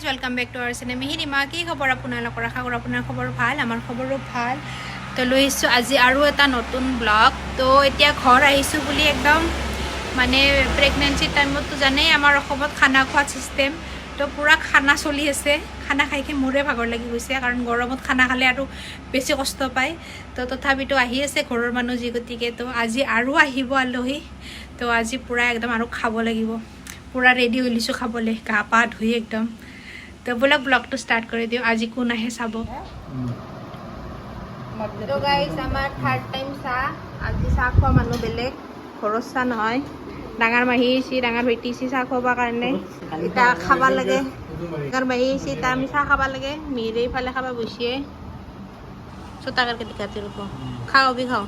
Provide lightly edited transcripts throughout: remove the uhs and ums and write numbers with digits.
welcome back to our channel Mihirima কি খবৰ আপোনালোকৰ আশা কৰোঁ আপোনাৰ খবৰ ভাল আমাৰ খবৰো ভাল তো লৈ আহিছোঁ আজি আৰু এটা নতুন ব্লগ তো এতিয়া ঘৰ আহিছোঁ বুলি একদম মানে প্ৰেগনেন্সি টাইমত তো জানেই আমাৰ অসমত খানা খোৱা সিস্টেম তো পুৰা খানা চলি আছে খানা খাইকে মোৰে ভাগৰ লাগি গৈছে কাৰণ গৰমত খানা খালে আৰু বেছি কষ্ট পায় তো তথাপিতো আহি আছে ঘৰৰ মানুহ যি গতিকে তো আজি আৰু আহিব আলহী তো আজি পুৰা একদম আৰু খাব লাগিব पूरा रेडी हो लिसो खाबले गा पा धुई एकदम तो बोला ब्लॉग तो स्टार्ट कर दियो आज कोन आहे साबो तो गाइस আমাৰ थर्ड टाइम सा আজি सा খোৱা মানুহ বেলেগ খৰচা নহয় ডাঙৰ মাহী সি ডাঙৰ বেটি সি सा খোৱা কাৰণে এটা খাবা লাগে ডাঙৰ মাহী সি তা আমি सा খাবা লাগে মিৰে ফালে খাবা বসিয়ে ছোটা करके दिखाते रुको खाओ भी खाओ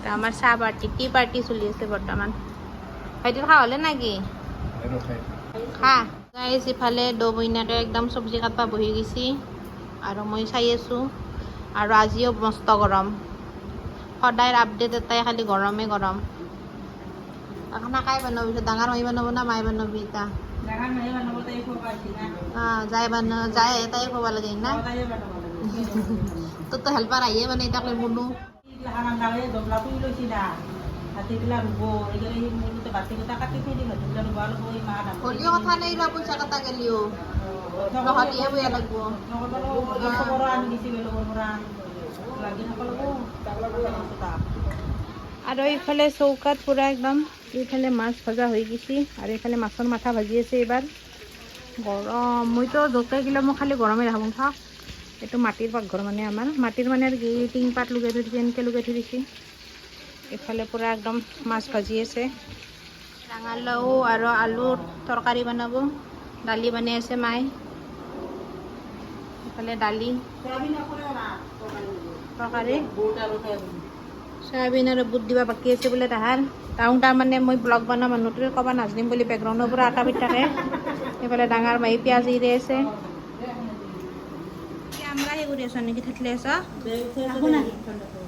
তো আমাৰ सा পাৰ্টি চলি আছে বৰ্তমান ভাইটি খাওঁলে নাকি খা গাইছ ইফালে দো বইনাকে একদম চব্জি কাটবা বহি গৈছি আৰু মই চাই আছোঁ আৰু আজিও মস্ত গৰম সদায় আপডেট এটাই খালি গৰমে গৰম খানা কাই বনাবি ডাঙৰ মাই বনাব না মাই বনাবি এটা যায় এটাই খোৱা লাগে না তোৰ হেল্পাৰ আহিয়ে মানে এটা লৈ বনো হাতিবিলা ৰুব এইগিলা সি মূলতে বাতিকেইটা কাটি থৈ দিম হাতিবিলা ৰুব আৰু এই মাহ দাম হলিও কথা নাই ৰা পইচা কটা গেলিও নহলিয়ে বেয়া লাগব খবৰ আনি দিছি বেলেগৰ পৰা লাগি নকলব আৰু এইফালে চৌকাত পুৰা একদম এইফালে মাছ ভজা হৈ গৈছে আৰু এইফালে মাছৰ মাথা ভাজি আছে এইবাৰ গৰম মইতো য'তে গিলা মই খালি গৰমে ৰাখোঁ খাওঁ এইটো মাটিৰ পাকঘৰ মানে আমাৰ মাটিৰ মানে আৰু টিং পাত লগাই থৈ দিছে এনেকৈ লগাই থৈ দিছে ইফালে পুৰা একদম মাছ ভাজি আছে ৰঙালাও আৰু আলুৰ তৰকাৰী বনাব দালি বনাই আছে মায়ে ইফালে দালি তৰকাৰী চয়াবিন আৰু বুট দিবা বাকী আছে বোলে তাহাৰ তাৰমানে মই ব্লগ বনোৱা মানুহটোৱে ক'ব নাজানিম বুলি বেকগ্ৰাউণ্ডৰ পৰা আটা পিঠ থাকে এইফালে ডাঙৰ মাহী পিঁয়াজ ইৰে আছে আমৰা সেই কৰি আছো নেকি থাকিলে আছ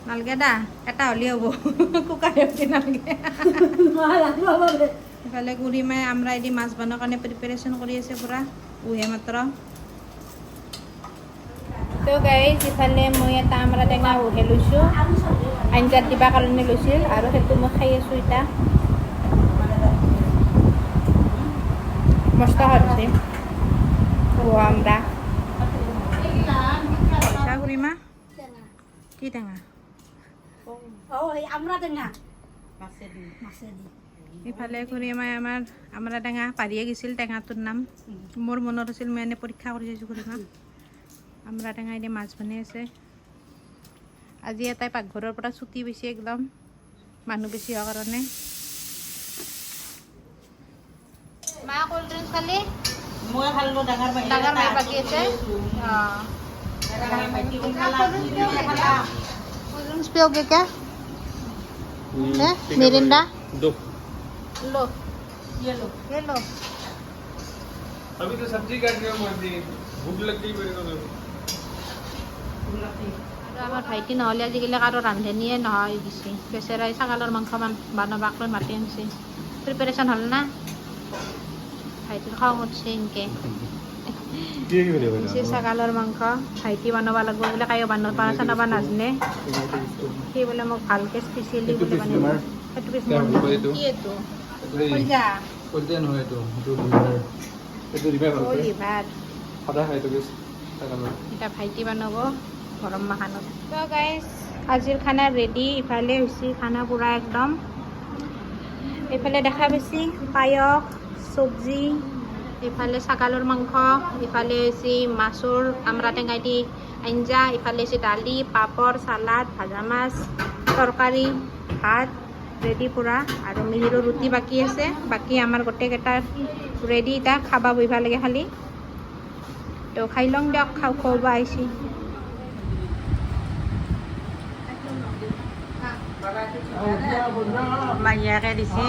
নালগে দা এটা হ'লে হ'ব কুকাৰে উঠি নালগে ইফালে গুড়ি মায়ে আমৰা এদি মাছ বনোৱাৰ কাৰণে প্ৰিপাৰেশ্যন কৰি আছে পুৰা উহে মাত্ৰ তো গাইজ ইফালে মই এটা আমৰা টেঙা উহে লৈছোঁ আঞ্জাত দিবা কাৰণে লৈছিল আৰু সেইটো মই খাই আছোঁ এতিয়া মস্ত হৈছে আমৰা মা কি টেঙা ইফালে খুৰীমাই আমাৰ টেঙা পাৰিয়ে গৈছিল টেঙাটোৰ নাম মোৰ মনত আছিল মই এনে পৰীক্ষা কৰি আছোঁ খুৰীমা আমাৰ টেঙা এনে মাছ বনাই আছে আজি এটাই পাকঘৰৰ পৰা ছুটি বেছি একদম মানুহ বেছি হোৱাৰ কাৰণে মা কোল্ড ড্ৰিংকছ খালি মই খালো ডাঙৰ মাই বাকী আছে पियोगे क्या मिरिंडा दो लो ये लो अभी तो सब्जी काट रही हूँ मर्जी भूख लग गई मेरे को আমাৰ ভাইটি নহ'লে আজিকালি কাৰো ৰান্ধনীয়ে নহয় দিছে বেচেৰাই ছাগালৰ মাংস বনাবাক লৈ মাতি আনিছে প্ৰিপাৰেশ্যন হ'ল না ভাইটিৰ খং উঠছে এনেকৈ ছাগালৰ মাংস ভাইটি বনাব লাগিব বোলে কায়ো বনাব নাজানে সি বোলে মোক ভালকৈ স্পেচিয়েলি বোলে বনাই সেইটো পিছ কি এইটো এটা ভাইটি বনাব গৰম মাখানত তো গাইজ আজিৰ খানা ৰেডি ইফালে হৈছে খানা পুৰা একদম এইফালে দেখা পাইছি পায়স চব্জি ইফালে ছাগালৰ মাংস ইফালে হৈছে মাছৰ আমরা টেঙাই দি আঞ্জা ইফালে হৈছে দালি পাপড় সালাড ভাজা মাছ তৰকাৰী ভাত ৰেডি পুৰা আৰু মিহিৰৰ ৰুটি বাকী আছে বাকী আমাৰ গোটেইকেইটা ৰেডি এতিয়া খাবা বহিব লাগে খালি তো খাই লওঁ দিয়ক খুৱাব আহিছে মাইয়াকে দিছি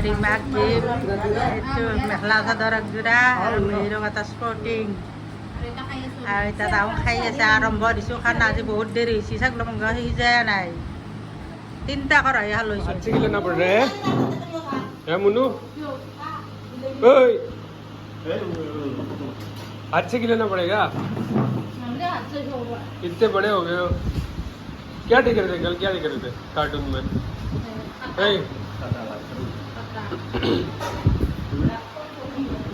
ৰিমাক দিম এইটো মেখেলা চাদৰ একযোৰা আৰু মেহিৰক এটা স্পৰ্টিং আৰু এতিয়া তাহোঁ খাই আছে আৰম্ভ দিছোঁ খানা আজি বহুত দেৰি হৈছে ছাগলৰ মাংস সিজাই নাই 3টা কৰাই লৈছোঁ मुन्नू ओए हाथ से खिलाना पड़ेगा इतने बड़े हो गए हो क्या देख रहे थे कल क्या देख रहे थे कार्टून में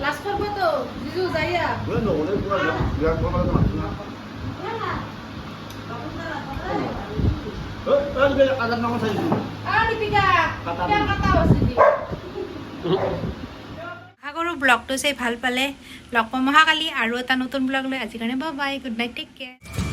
লাস্ট করবো তো জিজু যাইয়া আশা কৰোঁ ব্লগটো চাই ভাল পালে লগ পাম অহাকালি আৰু এটা নতুন ব্লগ লৈ আজিৰ কাৰণে bye bye good night take care